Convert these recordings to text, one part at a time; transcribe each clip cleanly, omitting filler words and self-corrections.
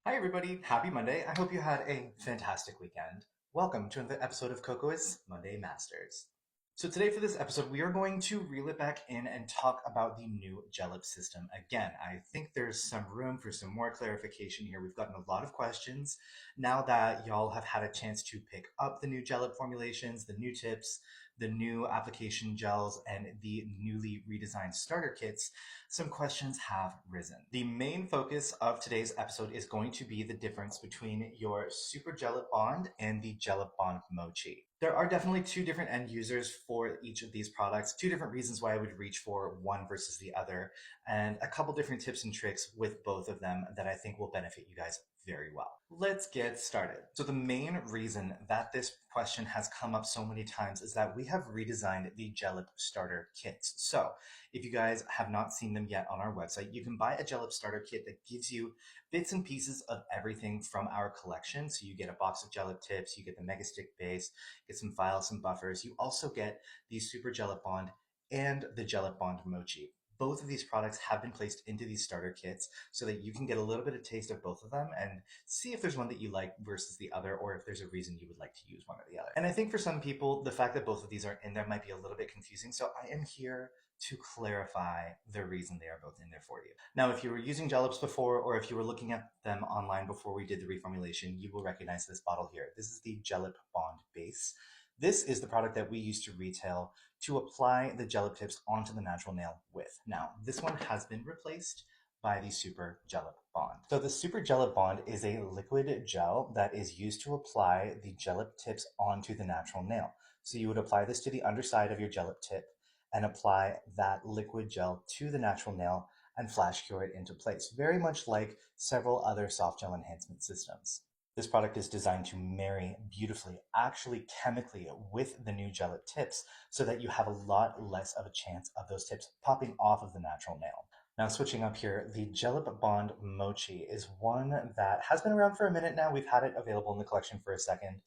Hi, everybody. Happy Monday. I hope you had a fantastic weekend. Welcome to another episode of Kokoist Monday Masters. So today for this episode, we are going to reel it back in and talk about the new Gelip system. Again, I think there's some room for some more clarification here. We've gotten a lot of questions now that y'all have had a chance to pick up the new Gelip formulations, the new tips, the new application gels, and the newly redesigned starter kits. Some questions have risen. The main focus of today's episode is going to be the difference between your Super Gelip Bond and the Gelip Bond Mochi. There are definitely two different end users for each of these products, two different reasons why I would reach for one versus the other, and a couple different tips and tricks with both of them that I think will benefit you guys very well. Let's get started. So the main reason that this question has come up so many times is that we have redesigned the Gelip starter kits. So if you guys have not seen them yet on our website, you can buy a Gelip starter kit that gives you bits and pieces of everything from our collection. So you get a box of Gelip tips, you get the Mega Stick base, get some files, some buffers. You also get the Super Gelip Bond and the Gelip Bond Mochi. Both of these products have been placed into these starter kits so that you can get a little bit of taste of both of them and see if there's one that you like versus the other, or if there's a reason you would like to use one or the other. And I think for some people, the fact that both of these are in there might be a little bit confusing. So I am here to clarify the reason they are both in there for you. Now, if you were using Gelips before, or if you were looking at them online before we did the reformulation, you will recognize this bottle here. This is the Gelip Bond base. This is the product that we use to retail to apply the Gelip tips onto the natural nail with. Now, this one has been replaced by the Super Gelip Bond. So the Super Gelip Bond is a liquid gel that is used to apply the Gelip tips onto the natural nail. So you would apply this to the underside of your Gelip tip and apply that liquid gel to the natural nail and flash cure it into place, very much like several other soft gel enhancement systems. This product is designed to marry beautifully, actually chemically, with the new Gelip tips so that you have a lot less of a chance of those tips popping off of the natural nail. Now, switching up here, the Gelip Bond Mochi is one that has been around for a minute now. We've had it available in the collection for a second.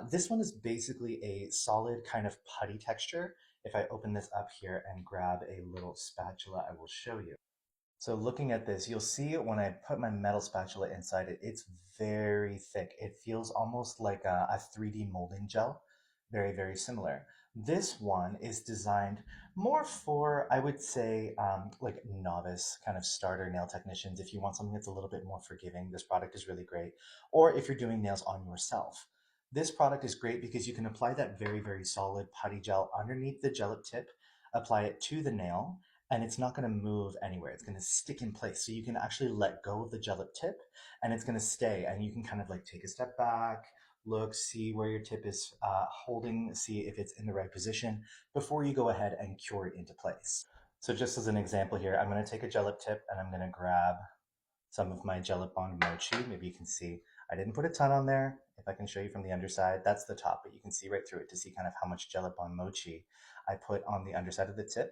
This one is basically a solid kind of putty texture. If I open this up here and grab a little spatula, I will show you. So looking at this, you'll see when I put my metal spatula inside it, it's very thick. It feels almost like a 3D molding gel, very, very similar. This one is designed more for, I would say, like novice kind of starter nail technicians. If you want something that's a little bit more forgiving, this product is really great. Or if you're doing nails on yourself. This product is great because you can apply that very, very solid putty gel underneath the Gelip tip, apply it to the nail, and it's not going to move anywhere. It's going to stick in place. So you can actually let go of the Gelip tip and it's going to stay. And you can kind of like take a step back, look, see where your tip is holding, see if it's in the right position before you go ahead and cure it into place. So just as an example here, I'm going to take a Gelip tip and I'm going to grab some of my Gelip Bond Mochi. Maybe you can see I didn't put a ton on there. If I can show you from the underside, that's the top, but you can see right through it to see kind of how much Gelip Bond Mochi I put on the underside of the tip.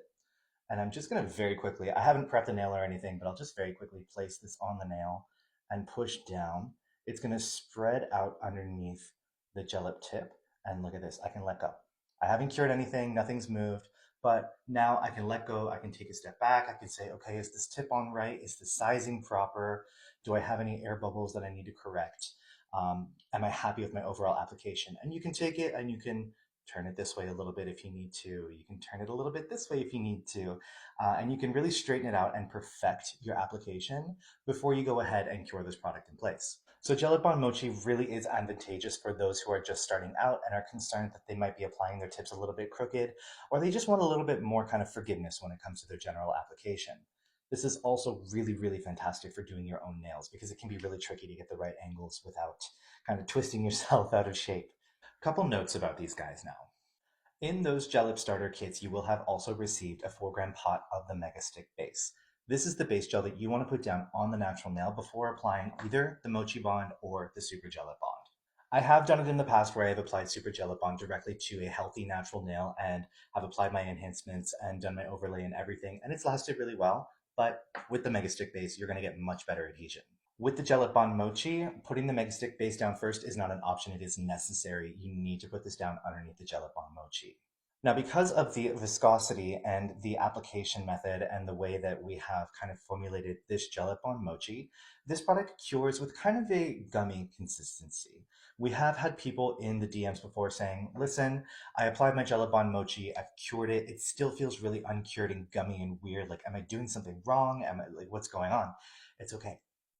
And I'm just going to very quickly, I haven't prepped the nail or anything, but I'll just very quickly place this on the nail and push down. It's going to spread out underneath the Gelip tip. And look at this, I can let go. I haven't cured anything, nothing's moved, but now I can let go. I can take a step back. I can say, okay, is this tip on right? Is the sizing proper? Do I have any air bubbles that I need to correct? Am I happy with my overall application? And you can take it and you can turn it this way a little bit if you need to. You can turn it a little bit this way if you need to. And you can really straighten it out and perfect your application before you go ahead and cure this product in place. So Gelip Bond Mochi really is advantageous for those who are just starting out and are concerned that they might be applying their tips a little bit crooked, or they just want a little bit more kind of forgiveness when it comes to their general application. This is also really, really fantastic for doing your own nails because it can be really tricky to get the right angles without kind of twisting yourself out of shape. Couple notes about these guys now. In those Gelip starter kits, you will have also received a 4-gram pot of the Mega Stick base. This is the base gel that you want to put down on the natural nail before applying either the Mochi Bond or the Super Gelip Bond. I have done it in the past where I have applied Super Gelip Bond directly to a healthy natural nail and have applied my enhancements and done my overlay and everything, and it's lasted really well. But with the Mega Stick base, you're going to get much better adhesion. With the Gelip Bond Mochi, putting the Mega Stick base down first is not an option, it is necessary. You need to put this down underneath the Gelip Bond Mochi. Now, because of the viscosity and the application method and the way that we have kind of formulated this Gelip on Mochi, this product cures with kind of a gummy consistency. We have had people in the DMs before saying, listen, I applied my Gelip on Mochi, I've cured it, it still feels really uncured and gummy and weird. Like, am I doing something wrong? Am I like, what's going on? It's okay.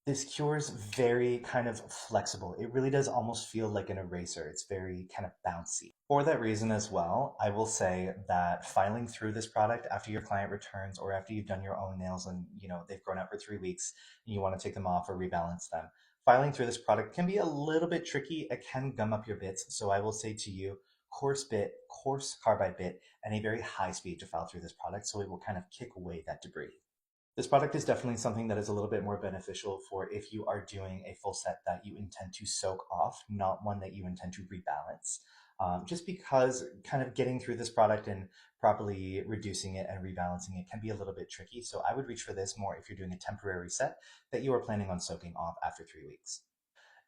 This cure is very kind of flexible. It really does almost feel like an eraser. It's very kind of bouncy. For that reason as well, I will say that filing through this product after your client returns or after you've done your own nails and they've grown out for 3 weeks and you want to take them off or rebalance them, filing through this product can be a little bit tricky. It can gum up your bits. So I will say to you, coarse bit, coarse carbide bit, and a very high speed to file through this product so it will kind of kick away that debris. This product is definitely something that is a little bit more beneficial for if you are doing a full set that you intend to soak off, not one that you intend to rebalance. Just because kind of getting through this product and properly reducing it and rebalancing it can be a little bit tricky. So I would reach for this more if you're doing a temporary set that you are planning on soaking off after 3 weeks.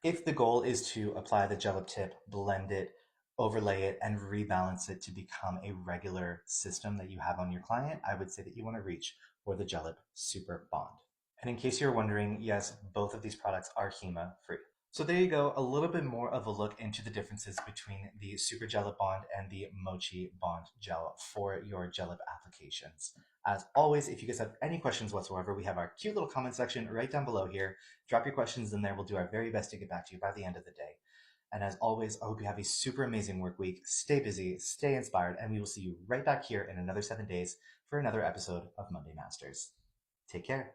If the goal is to apply the Gelip tip, blend it, overlay it, and rebalance it to become a regular system that you have on your client, I would say that you want to reach for the Gelip Super Bond. And in case you're wondering, yes, both of these products are HEMA free. So there you go, a little bit more of a look into the differences between the Super Gelip Bond and the Mochi Bond Gel for your Gelip applications. As always, if you guys have any questions whatsoever, we have our cute little comment section right down below here. Drop your questions in there. We'll do our very best to get back to you by the end of the day. And as always, I hope you have a super amazing work week. Stay busy, stay inspired, and we will see you right back here in another 7 days for another episode of Monday Masters. Take care.